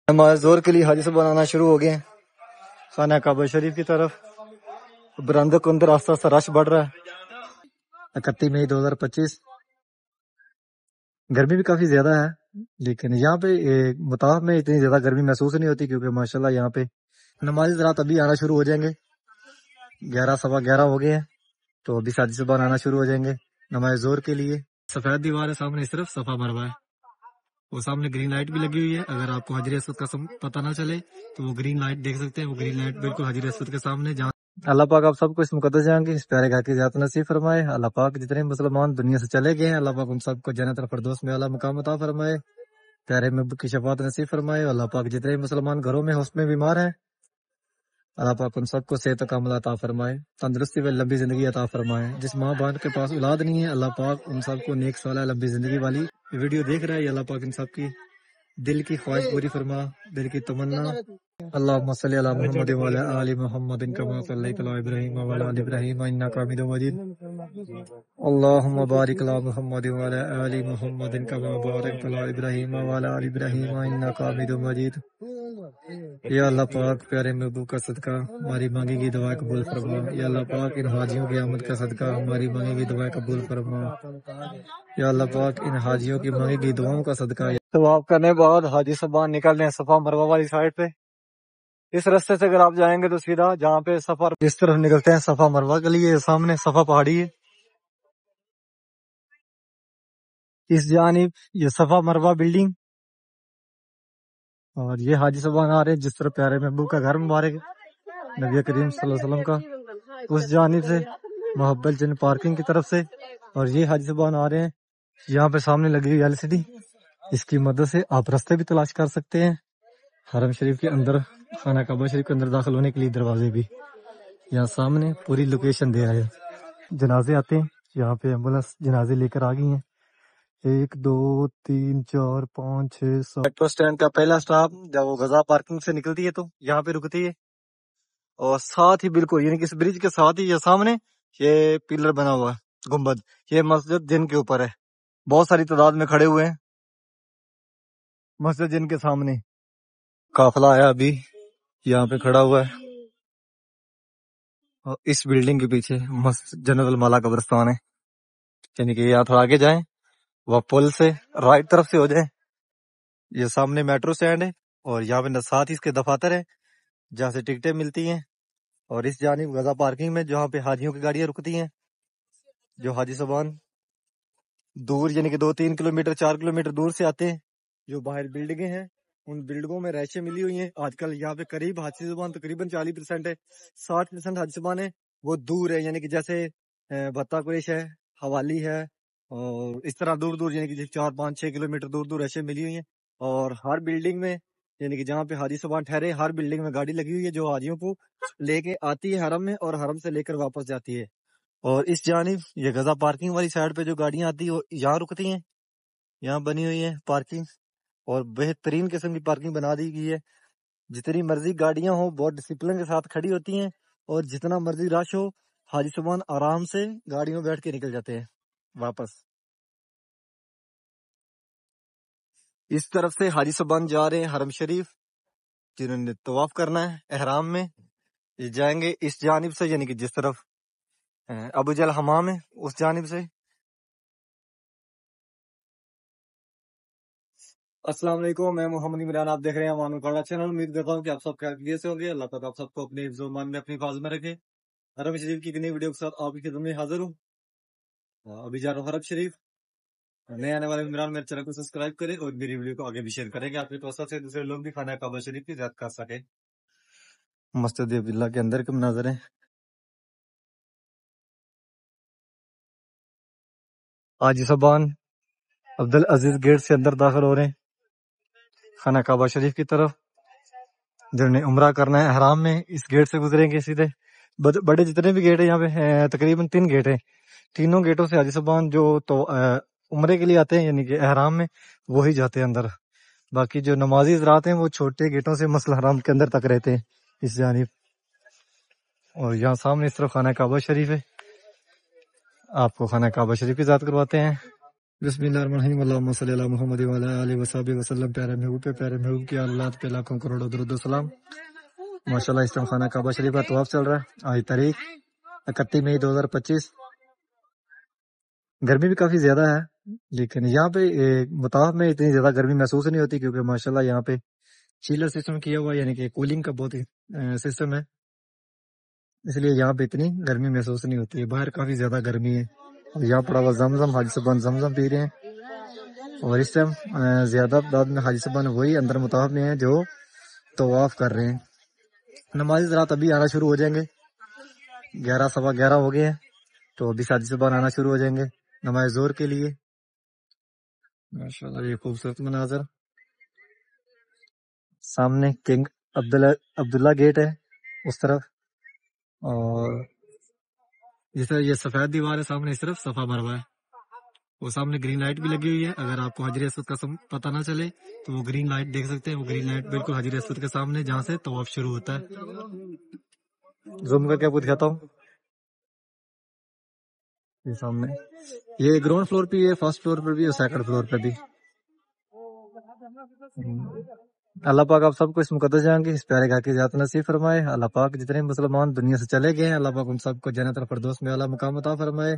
نماز ظہر کے لیے حاجی صاحب آنا شروع ہو گئے ہیں خانہ کعبہ شریف کی طرف. برندوں کے اندر آستہ آستہ رش بڑھ رہا ہے. 31 مئی 2025. گرمی بھی کافی زیادہ ہے لیکن یہاں پہ مطاف میں اتنی زیادہ گرمی محسوس نہیں ہوتی کیونکہ ماشاءاللہ یہاں پہ نماز رات ابھی آنا شروع ہو جائیں گے. 11 ہو گئے ہیں تو ابھی حاجی صاحب آنا شروع ہو جائیں گے نماز ظہر کے لیے. سفید دیوار ہے سامنے اس طرف صفا مروا ہے. وہ سامنے گرین لائٹ بھی لگی ہوئی ہے. اگر آپ کو حجر اسود کا پتہ نہ چلے تو وہ گرین لائٹ دیکھ سکتے ہیں. وہ گرین لائٹ بالکل حجر اسود کے سامنے. جہاں اللہ پاک آپ سب کو اس مقدس جہاں کی اس پیارے گھر کی زیارت نصیب فرمائے. اللہ پاک جتنے مسلمان دنیا سے چلے گئے ہیں اللہ پاک ان سب کو جنت الفردوس میں اعلیٰ مقام عطا فرمائے. پیارے محبوب کی شفاعت نصیب فرمائے. اللہ پاک جتنے مسلمان گھروں میں حوص میں بیمار ہیں اللہ پاک ان سب کو صحت کاملہ عطا فرمائے, تندرستی و لمبی زندگی عطا فرمائے. جس ماں باپ کے پاس اولاد نہیں ہے اللہ پاک ان سب کو نیک صالح لمبی زندگی والی ویڈیو دیکھ رہا ہے اللہ پاک ان سب کی دل کی خواہش پوری فرما, دل کی تمنا. اللہم صلی علی محمد وعلی آل محمد کما صلیت علی ابراہیم وعلی آل ابراہیم انک حمید مجید. اللہم بارک علی محمد وعلی آل محمد کما بارکت علی ابراہیم وعلی آل ابراہیم انک حمید مجید. یا اللہ پاک پیارے محبوب کا صدقہ ہماری مانگی گئی دعائیں قبول فرما. یا اللہ پاک ان حاجیوں کی آمد کا صدقہ ہماری مانگی گئی دعائیں قبول فرما. یا اللہ پاک ان حاجیوں کی مانگی گئی دعاؤں کا صدقہ. طواف کرنے کے بعد حاجی صاحب نکل ہیں صفا مروہ والی سائڈ پہ. اس راستے سے اگر آپ جائیں گے تو سیدھا جہاں پہ سفر اس طرف نکلتے ہیں صفا مروہ کے لیے, سامنے صفا پہاڑی ہے. اس جانب یہ صفا مروہ بلڈنگ اور یہ حاجی صاحب آ رہے ہیں جس طرح پیارے محبوب کا گھر مبارک نبی کریم صلی اللہ علیہ وسلم کا اس جانب سے محبت جن پارکنگ کی طرف سے. اور یہ حاجی صاحب آ رہے ہیں یہاں پہ سامنے لگی ہوئی LCD, اس کی مدد سے آپ راستے بھی تلاش کر سکتے ہیں. حرم شریف کے اندر خانہ کعبہ شریف کے اندر داخل ہونے کے لیے دروازے بھی یہاں سامنے پوری لوکیشن دیا ہے. جنازے آتے ہیں یہاں پہ, ایمبولینس جنازے لے کر آ گئی ہیں. 1 2 3 4 5 6 7. میٹرو اسٹینڈ کا پہلا سٹاپ جب وہ غزہ پارکنگ سے نکلتی ہے تو یہاں پہ رکتی ہے. اور ساتھ ہی بالکل یعنی کہ اس برج کے ساتھ ہی یہ سامنے یہ پلر بنا ہوا ہے گنبد, یہ مسجد جن کے اوپر ہے. بہت ساری تعداد میں کھڑے ہوئے ہیں مسجد جن کے سامنے. قافلہ آیا ابھی یہاں پہ کھڑا ہوا ہے اور اس بلڈنگ کے پیچھے جنت المالا قبرستان ہے. یعنی کہ یہاں تھوڑا آگے جائیں وہ پل سے رائٹ طرف سے ہو جائیں یہ سامنے میٹرو اسٹینڈ ہے. اور یہاں پہ ساتھ ہی اس کے دفاتر ہے جہاں سے ٹکٹیں ملتی ہیں. اور اس جانب غزہ پارکنگ میں جہاں پہ حاجیوں کی گاڑیاں رکتی ہیں جو حاجی صاحبان دور یعنی کہ 2-3 کلومیٹر 4 کلومیٹر دور سے آتے ہیں. جو باہر بلڈنگیں ہیں ان بلڈنگوں میں رہائشیں ملی ہوئی ہیں. آج کل یہاں پہ قریب حاجی زبان تقریباً 40% ہے, 60% حاجی زبان ہے وہ دور ہے. یعنی کہ جیسے بطہ قریش ہے, حوالی ہے, اور اس طرح دور دور یعنی کہ 4-5-6 کلومیٹر دور دور رہائشیں ملی ہوئی ہیں. اور ہر بلڈنگ میں یعنی کہ جہاں پہ حاجی صاحبان ٹھہرے ہر بلڈنگ میں گاڑی لگی ہوئی ہے جو حاجیوں کو لے کے آتی ہے حرم میں اور حرم سے لے کر واپس جاتی ہے. اور اس جانب یہ غزہ پارکنگ والی سائڈ پہ جو گاڑیاں آتی ہیں وہ یہاں رکتی ہیں. یہاں بنی ہوئی ہے پارکنگ اور بہترین قسم کی پارکنگ بنا دی گئی ہے. جتنی مرضی گاڑیاں ہوں بہت ڈسپلن کے ساتھ کھڑی ہوتی ہیں اور جتنا مرضی رش ہو حاجی صاحبان آرام سے گاڑیوں میں بیٹھ کے نکل جاتے ہیں واپس. اس طرف سے حاجی صاحبان جا رہے ہیں حرم شریف جنہوں نے طواف کرنا ہے احرام میں. یہ جائیں گے اس جانب سے یعنی کہ جس طرف ابو جہل حمام ہے اس جانب سے. السلام علیکم, میں محمد عمران, آپ دیکھ رہے ہیں امان القرآن چینل. امید کرتا ہوں کہ آپ سب خیریت سے ہوں گے. اللہ تعالیٰ آپ سب کو اپنے حفظ و امان میں اپنی حفاظت میں رکھے. حرم شریف کی ایک نئی ویڈیو کے ساتھ آپ کی خدمت میں حاضر ہوں. ابھی جا رہا ہوں حرم شریف. نئے آنے والے عمران میرے چینل کو سبسکرائب کریں اور میری ویڈیو کو آگے بھی شیئر کریں گے آپ کے توسط سے دوسرے لوگ بھی خانہ کعبہ شریف کی زیارت کر سکیں. مسجد عبداللہ کے اندر کے مناظر ہیں. حاجی صاحبان عبدالعزیز گیٹ سے اندر داخل ہو رہے ہیں خانہ کعبہ شریف کی طرف. جنہوں نے عمرہ کرنا ہے احرام میں اس گیٹ سے گزریں گے سیدھے. بڑے جتنے بھی گیٹ ہیں یہاں پہ تقریباً 3 گیٹ ہیں. تینوں گیٹوں سے حاجی صاحبان جو تو عمرے کے لیے آتے ہیں یعنی کہ احرام میں وہی جاتے ہیں اندر. باقی جو نمازی حضرات ہیں وہ چھوٹے گیٹوں سے مسجد الحرام کے اندر تک رہتے ہیں اس جانب. اور یہاں سامنے اس طرف خانہ کعبہ شریف ہے. آپ کو خانہ کعبہ شریف کی زیارت کرواتے ہیں. بسم اللہ الرحمن الرحیم، اللہم صلی علی محمد وعلی آلہ وصحبہ وسلم۔ پیارے محبوب پہ، پیارے محبوب کی اللہ پہ لاکھوں کروڑوں درود و سلام۔ ماشاءاللہ اس ٹائم خانہ کعبہ شریف کا طواف چل رہا ہے۔ آج تاریخ 31 مئی 2025۔ گرمی بھی کافی زیادہ ہے، لیکن یہاں پہ مطاف میں اتنی زیادہ گرمی محسوس نہیں ہوتی، کیونکہ ماشاءاللہ یہاں پہ چیلر سسٹم کیا ہوا ہے، یعنی کہ کولنگ کا بہت سسٹم ہے، اس لیے یہاں پہ اتنی گرمی محسوس نہیں ہوتی ہے۔ باہر کافی زیادہ گرمی ہے۔ یہاں پڑا ہوا زمزم، حاجی صاحبان زمزم پی رہے ہیں، اور اس ٹائم زیادہ تعداد میں حاجی صاحبان وہی اندر مطاف میں ہیں جو طواف کر رہے ہیں۔ نماز رات ابھی آنا شروع ہو جائیں گے، 11 سوا 11 ہو گئے ہیں، تو ابھی حاجی صاحبان آنا شروع ہو جائیں گے نماز زور کے لیے۔ ماشاءاللہ یہ خوبصورت مناظر، سامنے کنگ عبداللہ گیٹ ہے اس طرف، اور جس طرح یہ سفید دیوار ہے سامنے اس طرف صفا مروا ہے، وہ سامنے گرین لائٹ بھی لگی ہوئی ہے۔ اگر آپ کو حجر اسود کا پتہ نہ چلے تو وہ گرین لائٹ دیکھ سکتے ہیں، وہ گرین لائٹ بالکل حجر اسود کے سامنے جہاں سے طواف شروع ہوتا ہے۔ زوم کر کے آپ کو دکھاتا ہوں، یہ سامنے یہ گراؤنڈ فلور پہ ہے، فرسٹ فلور پر بھی اور سیکنڈ فلور پہ بھی۔ اللہ پاک آپ سب کو اس مقدس جگہ کی اس پیارے گھر کی زیارت نصیب فرمائے۔ اللہ پاک جتنے مسلمان دنیا سے چلے گئے ہیں، اللہ پاک ان سب کو جنت الفردوس میں اعلیٰ مقام عطا فرمائے،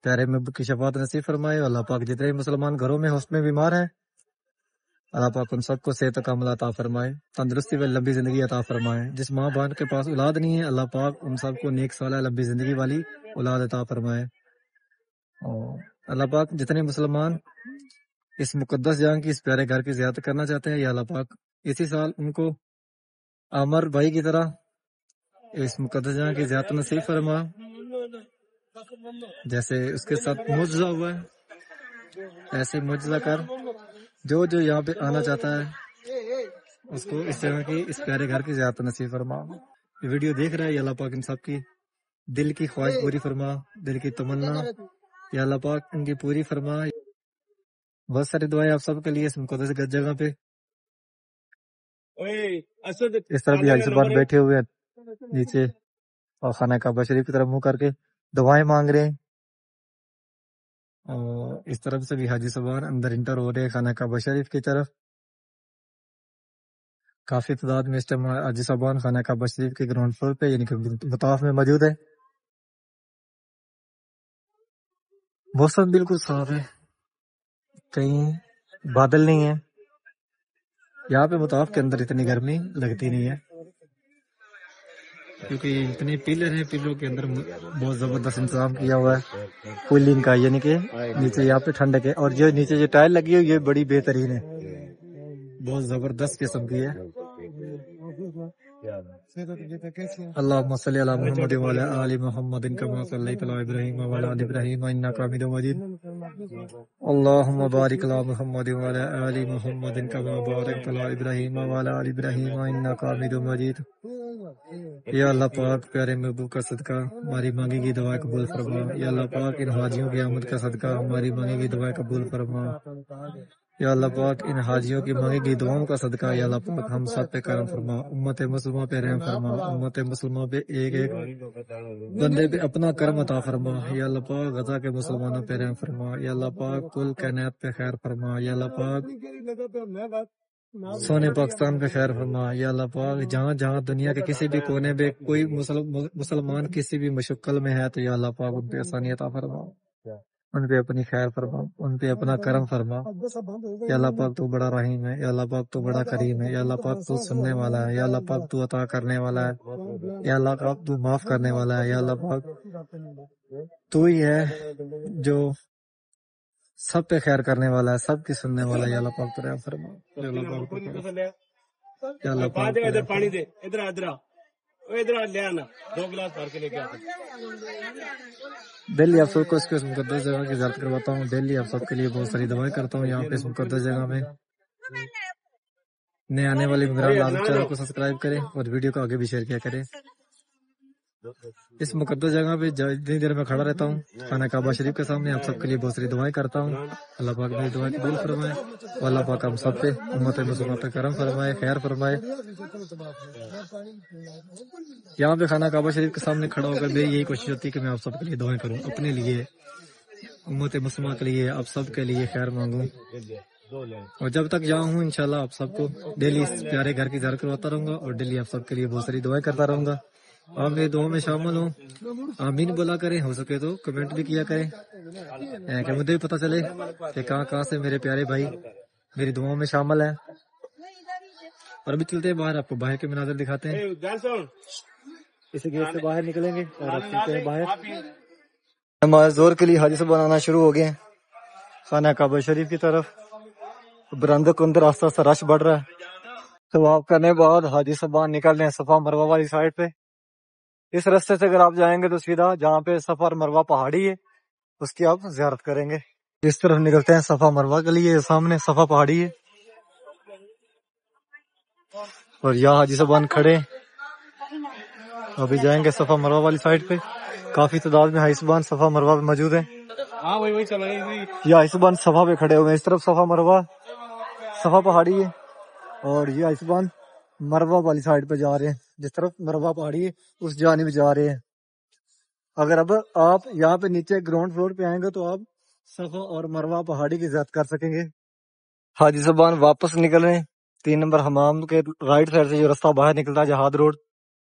پیارے محبوب کی شفاعت نصیب فرمائے۔ اللہ پاک جتنے مسلمان گھروں میں حوصلے میں بیمار ہیں، اللہ پاک ان سب کو صحت کاملہ عطا فرمائے، تندرستی و لمبی زندگی عطا فرمائے۔ جس ماں باپ کے پاس اولاد نہیں ہے، اللہ پاک ان سب کو نیک صالح لمبی زندگی والی اولاد عطا فرمائے۔ اور اللہ پاک جتنے مسلمان اس مقدس جگہ کی اس پیارے گھر کی زیارت کرنا چاہتے ہیں، یا اللہ پاک اسی سال ان کو عامر بھائی کی طرح اس مقدس جگہ کی زیارت نصیب فرما، جیسے اس کے ساتھ معجزہ ہوا ہے، ایسے معجزہ کر جو یہاں پہ آنا چاہتا ہے اس کو اس جگہ کی اس پیارے گھر کی زیارت نصیب فرما۔ یہ ویڈیو دیکھ رہا ہے، یا اللہ پاک ان سب کی دل کی خواہش پوری فرما، دل کی تمنا یا اللہ پاک ان کی پوری فرما۔ بہت ساری دعائیں آپ سب کے لیے اس مقدس جگہ پہ۔ اس طرح بھی حاجی صاحب بیٹھے ہوئے ہیں نیچے، اور خانہ کعبہ شریف کی طرف منہ کر کے دعائیں مانگ رہے ہیں، اور اس طرف سے بھی حاجی صاحب اندر انٹر ہو رہے ہیں خانہ کعبہ شریف کی طرف۔ کافی تعداد میں اس ٹائم حاجی صاحبان خانہ کعبہ شریف کے گراؤنڈ فلور پہ یعنی کہ مطاف میں موجود ہے۔ موسم بالکل صاف ہے، کہیں بادل نہیں ہے، یہاں پہ مطاف کے اندر اتنی گرمی لگتی نہیں ہے، کیونکہ اتنے پلر ہیں، پلروں کے اندر بہت زبردست انتظام کیا ہوا ہے کولنگ کا، یعنی کہ نیچے یہاں پہ ٹھنڈک ہے، اور جو نیچے جو ٹائل لگی ہوئی یہ بڑی بہترین ہے، بہت زبردست قسم کی ہے۔ اللہم صلی علی محمد وعلی آل محمد کما صلیت علی ابراہیم وعلی آل ابراہیم انک حمید مجید۔ اللہم بارک علی محمد وعلی آل محمد کما بارکت علی ابراہیم وعلی آل ابراہیم انک حمید مجید۔ یا اللہ پاک پیارے محبوب کا صدقہ ہماری مانگی کی دعائیں قبول فرما، یا اللہ پاک ان حاجیوں کی آمد کا صدقہ ہماری مانگی کی دعائیں قبول فرما، یا اللہ پاک ان حاجیوں کی مانگی کی دعاؤں کا صدقہ یا اللہ پاک ہم سب پہ کرم فرما، امت مسلمہ پہ رحم فرما، امت مسلمہ پہ ایک ایک بندے پہ اپنا کرم عطا فرما، یا اللہ پاک غزہ کے مسلمانوں پہ رحم فرما، یا اللہ پاک کل کائنات پہ خیر فرما، یا اللہ پاک سونے پاکستان پہ خیر فرما، یا اللہ پاک جہاں جہاں دنیا کے کسی بھی کونے پہ کوئی مسلمان کسی بھی مشکل میں ہے تو یا اللہ پاک ان پہ آسانی عطا فرما، ان پہ اپنی خیر فرما، ان پہ اپنا کرم فرما، یا اللہ پاک تو بڑا رحیم ہے، یا اللہ پاک تو بڑا کریم ہے، یا اللہ پاک تو سننے والا ہے، یا اللہ پاک تو عطا کرنے والا ہے، یا اللہ پاک تو معاف کرنے والا ہے، یا اللہ پاک تو ہی ہے جو سب پہ خیر کرنے والا ہے، سب کی سننے والا ہے، یا اللہ پاک تو رحم فرما، یا اللہ پاک تو یا اللہ پاک پانی دے ادھر ڈیلی آپ سب کو اس مقدس جگہ کی زیارت کرواتا ہوں، ڈیلی آپ سب کے لیے بہت ساری دعائیں کرتا ہوں یہاں پہ اس مقدس جگہ میں۔ نئے آنے والے ممبران لازم چینل کو سبسکرائب کریں اور ویڈیو کو آگے بھی شیئر کیا کریں۔ اس مقدس جگہ پہ جتنی دیر میں کھڑا رہتا ہوں خانہ کعبہ شریف کے سامنے آپ سب کے لیے بہت ساری دعائیں کرتا ہوں، اللہ پاک میری دعائیں قبول فرمائے، اور اللہ پاک ہم سب پہ امت مسلمہ پہ کرم فرمائے، خیر فرمائے۔ یہاں پہ خانہ کعبہ شریف کے سامنے کھڑا ہو کر میری یہی کوشش ہوتی ہے کہ میں آپ سب کے لیے دعائیں کروں، اپنے لیے امت مسلمہ کے لیے آپ سب کے لیے خیر مانگوں، اور جب تک یہاں ہوں انشاءاللہ آپ سب کو ڈیلی اس پیارے گھر کی زیارت کرواتا رہوں گا، اور ڈیلی آپ سب کے لیے بہت ساری دعائیں کرتا رہوں گا۔ آپ میری دعاؤں میں شامل ہوں، آمین بولا کریں، ہو سکے تو کمنٹ بھی کیا کریں کہ مجھے بھی پتہ چلے کہ کہاں کہاں سے میرے پیارے بھائی میری دعاؤں میں شامل ہیں۔ اور ابھی چلتے ہیں باہر، آپ کو باہر کے مناظر دکھاتے ہیں۔ اسی گیٹ سے باہر نکلیں گے اور اب چلتے ہیں باہر۔ نماز ظہر کے لیے حاجی صاحب آنا شروع ہو گئے ہیں خانہ کعبہ شریف کی طرف۔ برندوں کے اندر آستہ آستہ رش بڑھ رہا ہے۔ طواف کرنے کے بعد حاجی صاحب نکل رہے ہیں صفا مروہ والی سائڈ پہ۔ اس راستے سے اگر آپ جائیں گے تو سیدھا جہاں پہ صفا اور مروہ پہاڑی ہے اس کی آپ زیارت کریں گے۔ اس طرف نکلتے ہیں صفا مروہ کے لیے، سامنے صفا پہاڑی ہے اور یہاں حاجی صاحب کھڑے ہیں۔ ابھی جائیں گے صفا مروہ والی سائڈ پہ۔ کافی تعداد میں حاجی صاحب صفا مروہ پہ موجود ہیں۔ یہ حاجی صاحب صفا پہ کھڑے ہوئے ہیں، اس طرف صفا مروہ صفا پہاڑی ہے اور یہ حاجی صاحب مروہ والی سائڈ پہ جا رہے ہیں، جس طرف مروہ پہاڑی ہے اس جانب جا رہے ہیں۔ اگر اب آپ یہاں پہ نیچے گراؤنڈ فلور پہ آئیں گے تو آپ صفا اور مروہ پہاڑی کی زیارت کر سکیں گے۔ حاجی صاحب واپس نکل رہے ہیں 3 نمبر حمام کے رائٹ سائڈ سے جو راستہ باہر نکلتا ہے جہاد روڈ،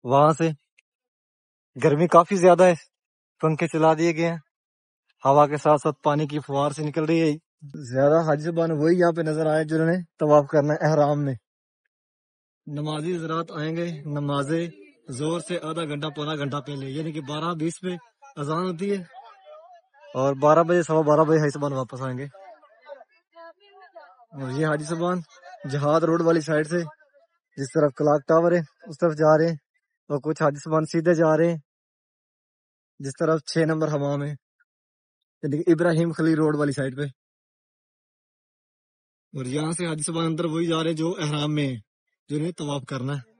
وہاں سے۔ گرمی کافی زیادہ ہے، پنکھے چلا دیے گئے ہیں، ہوا کے ساتھ ساتھ پانی کی فوار سے نکل رہی ہے۔ زیادہ حاجی صاحب وہی یہاں پہ نظر آئے جنہوں نے طواف کرنا ہے احرام میں۔ نمازی حضرات آئیں گے نماز زور سے آدھا گھنٹہ پونا گھنٹہ پہلے، یعنی کہ 12:20 پہ اذان ہوتی ہے اور 12 بجے 12:15 بجے حاجی صاحب واپس آئیں گے۔ اور یہ حاجی صاحب جہاد روڈ والی سائڈ سے جس طرف کلاک ٹاور ہے اس طرف جا رہے ہیں، اور کچھ حاجی صاحب سیدھے جا رہے ہیں جس طرف 6 نمبر حمام ہے، یعنی کہ ابراہیم خلیل روڈ والی سائڈ پہ۔ اور یہاں سے حاجی صاحب اندر وہی جا رہے ہیں جو احرام میں ہے، جنہیں طواف کرنا ہے۔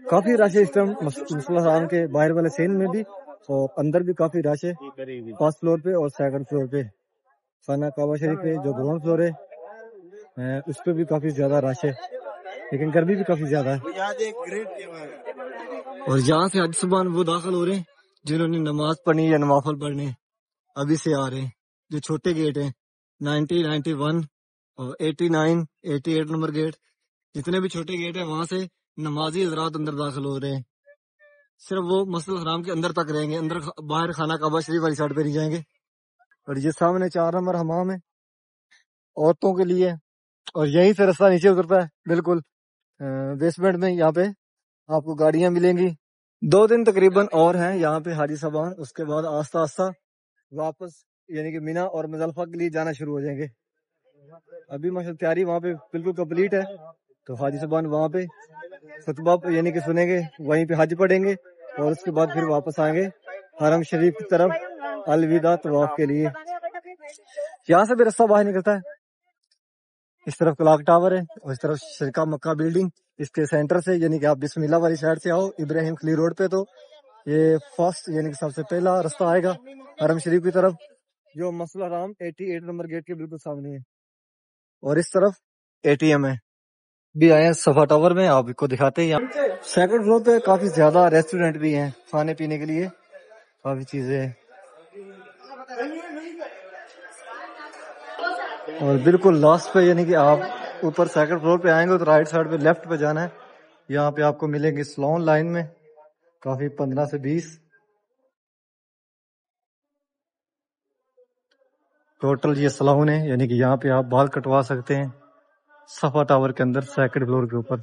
کافی رش ہے اس ٹائم مسلح حرام کے باہر والے سین میں بھی، اور اندر بھی کافی رش ہے، فرسٹ فلور پہ اور سیکنڈ فلور پہ۔ خانہ کعبہ شریف پہ جو گراؤنڈ فلور ہے اس پہ بھی کافی زیادہ رش ہے، لیکن گرمی بھی کافی زیادہ ہے۔ اور یہاں سے حاجی صاحب وہ داخل ہو رہے ہیں جنہوں نے نماز پڑھنی یا نوافل پڑھنے، ابھی سے آ رہے ہیں۔ جو چھوٹے گیٹ ہیں 90 91 اور 89 88 نمبر گیٹ، جتنے بھی چھوٹے گیٹ ہیں وہاں سے نمازی حضرات اندر داخل ہو رہے ہیں۔ صرف وہ مسجد الحرام کے اندر تک رہیں گے، اندر باہر خانہ کعبہ شریف والی سائڈ پہ نہیں جائیں گے۔ اور یہ سامنے 4 نمبر حمام ہے عورتوں کے لیے، اور یہیں سے راستہ نیچے اترتا ہے بالکل بیسمنٹ میں۔ یہاں پہ آپ کو گاڑیاں ملیں گی۔ 2 دن تقریباً اور ہیں یہاں پہ حاجی صاحبان، اس کے بعد آہستہ آہستہ واپس یعنی کہ مینا اور مزدلفہ کے لیے جانا شروع ہو جائیں گے۔ ابھی ماشاءاللہ تیاری وہاں پہ بالکل کمپلیٹ ہے، تو حاجی صاحبان وہاں پہ خطبہ یعنی کہ سنیں گے، وہیں پہ حج پڑھیں گے اور اس کے بعد پھر واپس آئیں گے حرم شریف کی طرف الوداع طواف کے لیے۔ یہاں سے بھی راستہ باہر نکلتا ہے، اس طرف کلاک ٹاور ہے اور اس طرف شرکا مکہ بلڈنگ، اس کے سینٹر سے یعنی کہ آپ بسم اللہ والی سائڈ سے آؤ ابراہیم خلیل روڈ پہ تو یہ فرسٹ یعنی کہ سب سے پہلا راستہ آئے گا حرم شریف کی طرف، جو مسجد الحرام 88 نمبر گیٹ کے بالکل سامنے ہے، اور اس طرف ATM ہے۔ بھی آئے ہیں صفا ٹاور میں، آپ کو دکھاتے ہیں۔ یہاں سیکنڈ فلور پہ کافی زیادہ ریسٹورینٹ بھی ہیں کھانے پینے کے لیے، کافی چیزیں ہیں۔ اور بالکل لاسٹ پہ یعنی کہ آپ اوپر سیکنڈ فلور پہ آئیں گے تو رائٹ سائڈ پہ لیفٹ پہ جانا ہے، یہاں پہ آپ کو ملیں گے سلون لائن میں کافی 15 سے 20 ٹوٹل یہ سلون ہے، یعنی کہ یہاں پہ آپ بال کٹوا سکتے ہیں صفا ٹاور کے اندر سیکنڈ فلور کے اوپر۔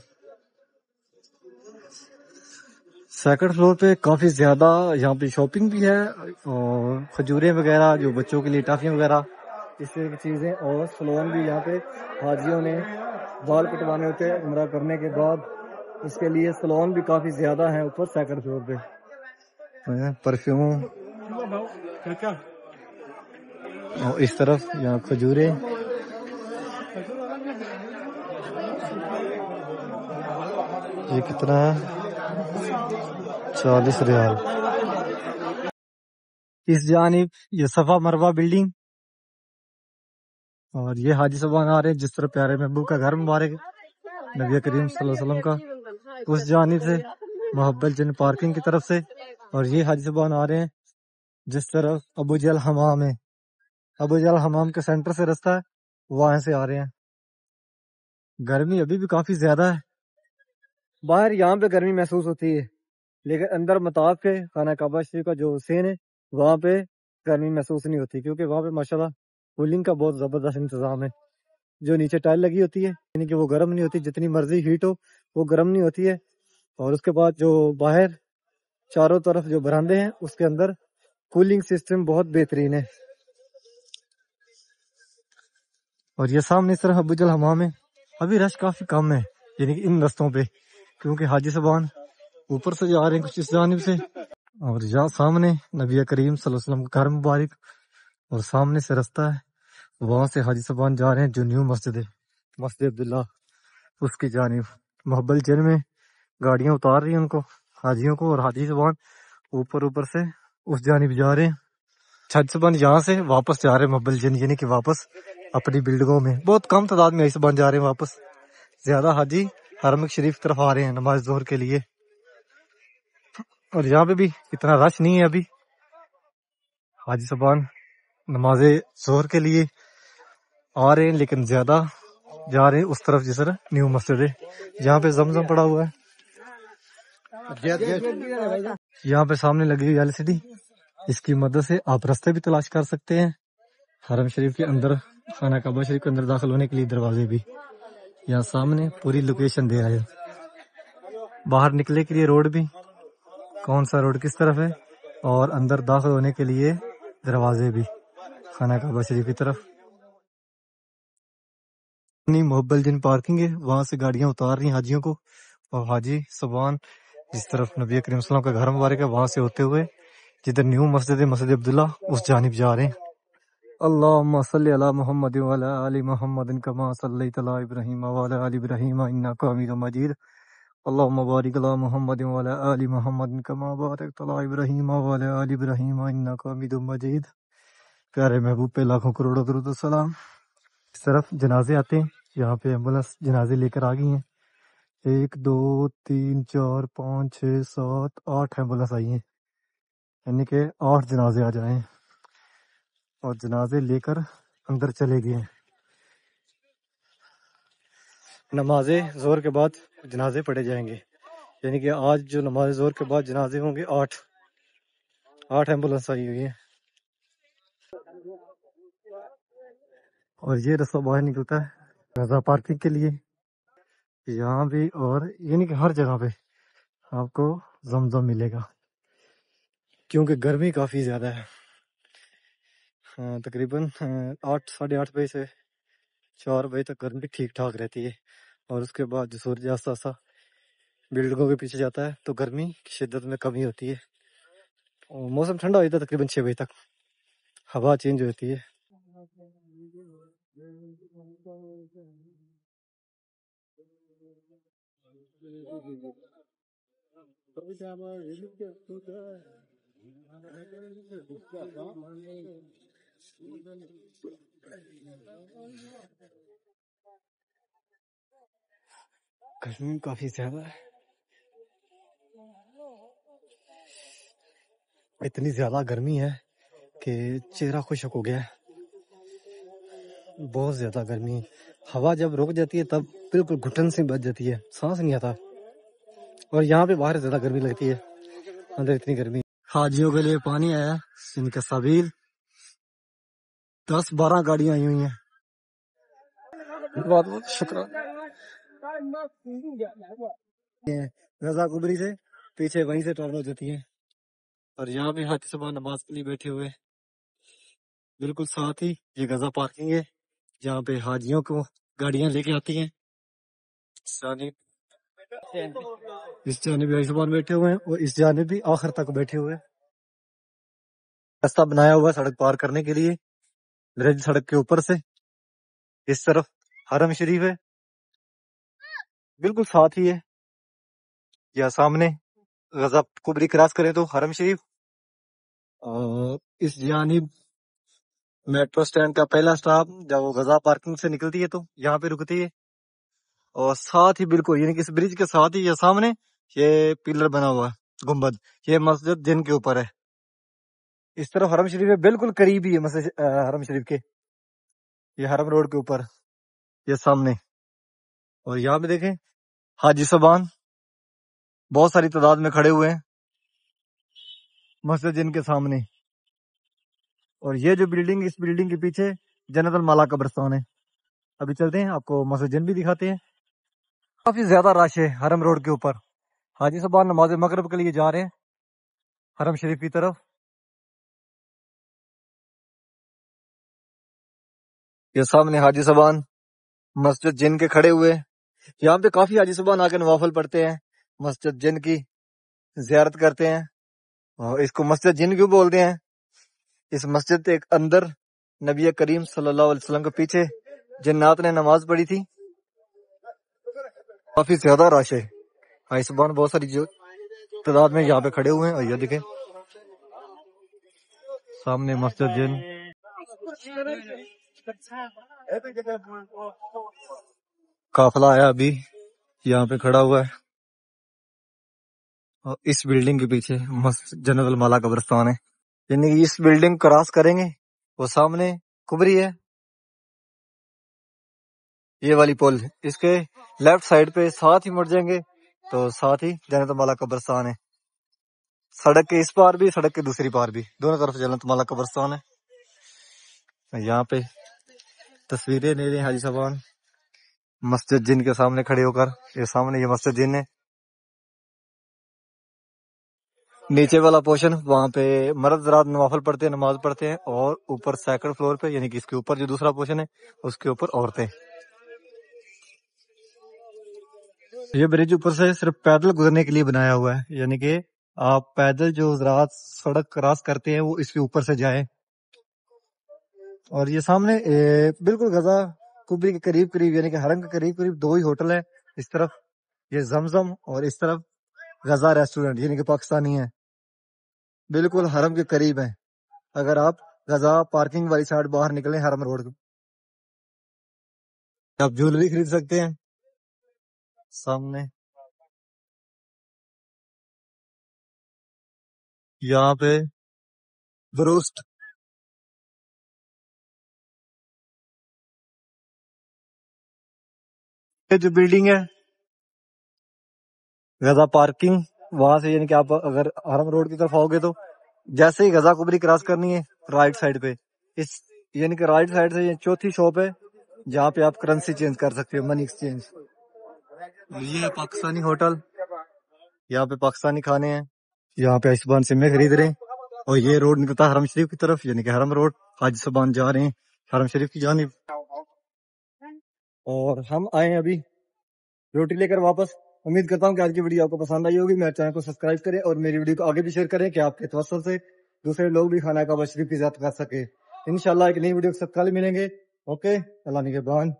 سیکنڈ فلور پہ کافی زیادہ یہاں پہ شاپنگ بھی ہے، اور کھجوریں وغیرہ جو بچوں کے لیے ٹافیاں وغیرہ اس طرح کی چیزیں، اور سلون بھی یہاں پہ حاجیوں نے بال کٹوانے ہوتے ہیں عمرہ کرنے کے بعد، اس کے لیے سلون بھی کافی زیادہ ہیں اوپر سیکنڈ فلور پہ۔ پرفیوم اور اس طرف یہاں کھجوریں، یہ کتنا ہے 40 ریال۔ اس جانب یہ صفا مروہ بلڈنگ، اور یہ حاجی صاحبان آ رہے ہیں جس طرح پیارے محبوب کا گھر مبارک نبی کریم صلی اللہ علیہ وسلم کا، اس جانب سے محبت جن پارکنگ کی طرف سے، اور یہ حاجی صاحبان آ رہے ہیں جس طرف ابو جہل حمام ہے ابو جال حمام کے سینٹر سے رستہ ہے، وہاں سے آ رہے ہیں۔ گرمی ابھی بھی کافی زیادہ ہے، باہر یہاں پہ گرمی محسوس ہوتی ہے، لیکن اندر مطاف کے خانہ کعبہ شریف کا جو حسین ہے وہاں پہ گرمی محسوس نہیں ہوتی، کیونکہ وہاں پہ ماشاءاللہ کولنگ کا بہت زبردست انتظام ہے۔ جو نیچے ٹائل لگی ہوتی ہے یعنی کہ وہ گرم نہیں ہوتی، جتنی مرضی ہیٹ ہو وہ گرم نہیں ہوتی ہے۔ اور اس کے بعد جو باہر چاروں طرف جو برآمدے ہیں اس کے اندر کولنگ سسٹم بہت بہترین ہے۔ اور یہ سامنے اس طرف ابو جل حمام ہے، ابھی رش کافی کم ہے یعنی کہ ان رستوں پہ، کیونکہ حاجی صاحبان اوپر سے جا رہے ہیں کچھ اس جانب سے، اور یہاں سامنے نبی کریم صلی اللہ علیہ وسلم کا گھر مبارک، اور سامنے سے رستہ ہے وہاں سے حاجی صاحبان جا رہے ہیں جو نیو مسجد ہے، مسجد عبداللہ، اس کی جانب محبل جن میں گاڑیاں اتار رہی ہیں ان کو، حاجیوں کو، اور حاجی صاحبان اوپر سے اس جانب جا رہے ہیں۔ حاجی صاحبان یہاں سے واپس جا رہے ہیں محبل جن، یعنی کہ واپس اپنی بلڈنگوں میں، بہت کم تعداد میں حاجی صاحبان جا رہے ہیں واپس، زیادہ حاجی حرم شریف طرف آ رہے ہیں نماز ظہر کے لیے۔ اور یہاں پہ بھی اتنا رش نہیں ہے ابھی، حاجی صاحبان نماز ظہر کے لیے آ رہے ہیں، لیکن زیادہ جا رہے ہیں اس طرف جس طرح نیو مسجد ہے جہاں پہ زمزم پڑا ہوا ہے۔ یہاں پہ سامنے لگی ہوئی LCD، اس کی مدد سے آپ راستے بھی تلاش کر سکتے ہیں، حرم شریف کے اندر، خانہ کعبہ شریف کے اندر داخل ہونے کے لیے دروازے بھی یہاں سامنے پوری لوکیشن دے رہے ہیں، باہر نکلنے کے لیے روڈ بھی، کون سا روڈ کس طرف ہے، اور اندر داخل ہونے کے لیے دروازے بھی خانہ کعبہ شریف کی طرف۔ محبل جن پارکنگ ہے، وہاں سے گاڑیاں اتار رہی ہیں حاجیوں کو، اور حاجی صبان جس طرف نبی کریم صلی اللہ علیہ وسلم کا گھر مبارک ہے وہاں سے ہوتے ہوئے جدھر نیو مسجد ہے، مسجد عبداللہ، اس جانب جا رہے ہیں۔ اللہم صلی علی محمد وعلی آل محمد کما صلیت علی ابراہیم وعلی آل ابراہیم انک حمید مجید، اللہم بارک علی محمد وعلی آل محمد کما بارکت علی ابراہیم وعلی آل ابراہیم انک حمید مجید۔ پیارے محبوب پہ لاکھوں کروڑوں درود و سلام۔ اس طرف جنازے آتے ہیں، یہاں پہ ایمبولینس جنازے لے کر آ گئی ہیں، 1 2 3 4 5 6 7 8 ایمبولینس آئی ہیں، یعنی کہ 8 جنازے آ جائیں، اور جنازے لے کر اندر چلے گئے ہیں۔ نماز ظہر کے بعد جنازے پڑھے جائیں گے، یعنی کہ آج جو نماز ظہر کے بعد جنازے ہوں گے 8 ایمبولینس آئی ہوئی ہیں۔ اور یہ رستہ باہر نکلتا ہے غزہ پارکنگ کے لیے، یہاں بھی، اور یعنی کہ ہر جگہ پہ آپ کو زمزم ملے گا، کیونکہ گرمی کافی زیادہ ہے۔ تقریباً 8 ساڑھے 8 بجے سے 4 بجے تک گرمی ٹھیک ٹھاک رہتی ہے، اور اس کے بعد جو سورج آہستہ آہستہ بلڈنگوں کے پیچھے جاتا ہے تو گرمی کی شدت میں کمی ہوتی ہے، اور موسم ٹھنڈا ہو جاتا ہے تقریباً 6 بجے تک، ہوا چینج ہوتی ہے۔ گرمی کافی زیادہ ہے، اتنی زیادہ گرمی ہے کہ چہرہ خشک ہو گیا ہے، بہت زیادہ گرمی ہے۔ ہوا جب رک جاتی ہے تب بالکل گھٹن سے بچ جاتی ہے، سانس نہیں آتا، اور یہاں پہ باہر زیادہ گرمی لگتی ہے، اندر اتنی گرمی۔ حاجیوں کے لیے پانی آیا، ان کا سبیل 10-12 گاڑیاں آئی ہوئی ہیں، بہت بہت شکریہ۔ رضا کبری سے پیچھے وہیں سے ٹرن ہو جاتی ہے، اور یہاں بھی حاجی صاحب نماز کے لیے بیٹھے ہوئے، بالکل ساتھ ہی یہ غزہ پارکنگ ہے جہاں پہ حاجیوں کو گاڑیاں لے کے آتی ہیں۔ اس جانب بھی حاجی صاحب بیٹھے ہوئے ہیں، اور اس جانب بھی آخر تک بیٹھے ہوئے، راستہ بنایا ہوا ہے سڑک پار کرنے کے لیے، برج سڑک کے اوپر سے، اس طرف حرم شریف ہے بالکل ساتھ ہی ہے، یا سامنے غزہ کبری کراس کرے تو حرم شریف، اور اس جانب میٹرو سٹینڈ کا پہلا سٹاپ جب وہ غزہ پارکنگ سے نکلتی ہے تو یہاں پہ رکتی ہے، اور ساتھ ہی بالکل یعنی کہ اس برج کے ساتھ ہی یہ سامنے یہ پلر بنا ہوا ہے گنبد، یہ مسجد جن کے اوپر ہے، اس طرف حرم شریف ہے، بالکل قریب ہی ہے مسجد حرم شریف کے، یہ حرم روڈ کے اوپر یہ سامنے. اور یہاں پہ دیکھیں حاجی صاحبان بہت ساری تعداد میں کھڑے ہوئے ہیں مسجد جن کے سامنے. اور یہ جو بلڈنگ، اس بلڈنگ کے پیچھے جنت المالا قبرستان ہے. ابھی چلتے ہیں آپ کو مسجد جن بھی دکھاتے ہیں. کافی زیادہ رش ہے حرم روڈ کے اوپر. حاجی صاحبان نماز مغرب کے لیے جا رہے ہیں حرم شریف کی طرف. یہ سامنے حاجی صاحبان مسجد جن کے کھڑے ہوئے. یہاں پہ کافی حاجی صاحبان آ کے نوافل پڑھتے ہیں، مسجد جن کی زیارت کرتے ہیں. اور اس کو مسجد جن کیوں بولتے ہیں؟ اس مسجد کے اندر نبی کریم صلی اللہ علیہ وسلم کے پیچھے جنات نے نماز پڑھی تھی. کافی زیادہ رش ہے. حاجی صاحبان بہت ساری تعداد میں یہاں پہ کھڑے ہوئے ہیں. اور یہ دیکھیں سامنے مسجد جن. قافلہ آیا ابھی یہاں پہ کھڑا ہوا ہے. اور اس بلڈنگ کے پیچھے جنت المالا قبرستان ہے. یعنی کہ اس بلڈنگ کراس کریں گے وہ سامنے کبری ہے، یہ والی پول. اس کے لیفٹ سائڈ پہ ساتھ ہی مڑ جائیں گے تو ساتھ ہی جنت المالا قبرستان ہے. سڑک کے اس پار بھی، سڑک کے دوسری پار بھی، دونوں طرف جنت المالا قبرستان ہے. یہاں پہ تصویریں لے رہے ہیں حاجی صاحبان مسجد جن کے سامنے کھڑے ہو کر. یہ سامنے یہ مسجد جن ہے. نیچے والا پورشن وہاں پہ مرد حضرات نوافل پڑھتے ہیں، نماز پڑھتے ہیں. اور اوپر سیکنڈ فلور پہ یعنی کہ اس کے اوپر جو دوسرا پورشن ہے اس کے اوپر عورتیں. یہ برج اوپر سے صرف پیدل گزرنے کے لیے بنایا ہوا ہے، یعنی کہ آپ پیدل جو حضرات سڑک کراس کرتے ہیں وہ اس کے اوپر سے جائیں. اور یہ سامنے بالکل غزہ کبری کے قریب قریب یعنی کہ حرم کے قریب قریب دو ہی ہوٹل ہیں. اس طرف یہ زمزم اور اس طرف غزہ ریسٹورنٹ یعنی کہ پاکستانی ہے، بالکل حرم کے قریب ہیں. اگر آپ غزہ پارکنگ والی سائڈ باہر نکلیں حرم روڈ آپ جویلری خرید سکتے ہیں. سامنے یہاں پہ درست جو بلڈنگ ہے غزہ پارکنگ، وہاں سے یعنی کہ آپ اگر حرم روڈ کی طرف آؤ گے تو جیسے ہی غزہ کبری کراس کرنی ہے رائٹ سائڈ پہ اس یعنی کہ رائٹ سائڈ سے یہ چوتھی شاپ ہے جہاں پہ آپ کرنسی چینج کر سکتے ہو، منی ایکسچینج. یہ ہے پاکستانی ہوٹل، یہاں پہ پاکستانی کھانے ہیں. یہاں پہ ایسبان سے میں خرید رہے ہیں. اور یہ روڈ نکلتا ہے حرم شریف کی طرف یعنی کہ حرم روڈ. حاجی صاحبان جا رہے ہیں حرم شریف کی جانب. اور ہم آئے ہیں ابھی روٹی لے کر واپس. امید کرتا ہوں کہ آج کی ویڈیو آپ کو پسند آئی ہوگی. میرے چینل کو سبسکرائب کریں اور میری ویڈیو کو آگے بھی شیئر کریں کہ آپ کے توسل سے دوسرے لوگ بھی خانہ کعبہ شریف کی زیارت کر سکے. انشاءاللہ ایک نئی ویڈیو کے ساتھ کل ملیں گے. اوکے، اللہ نگہبان.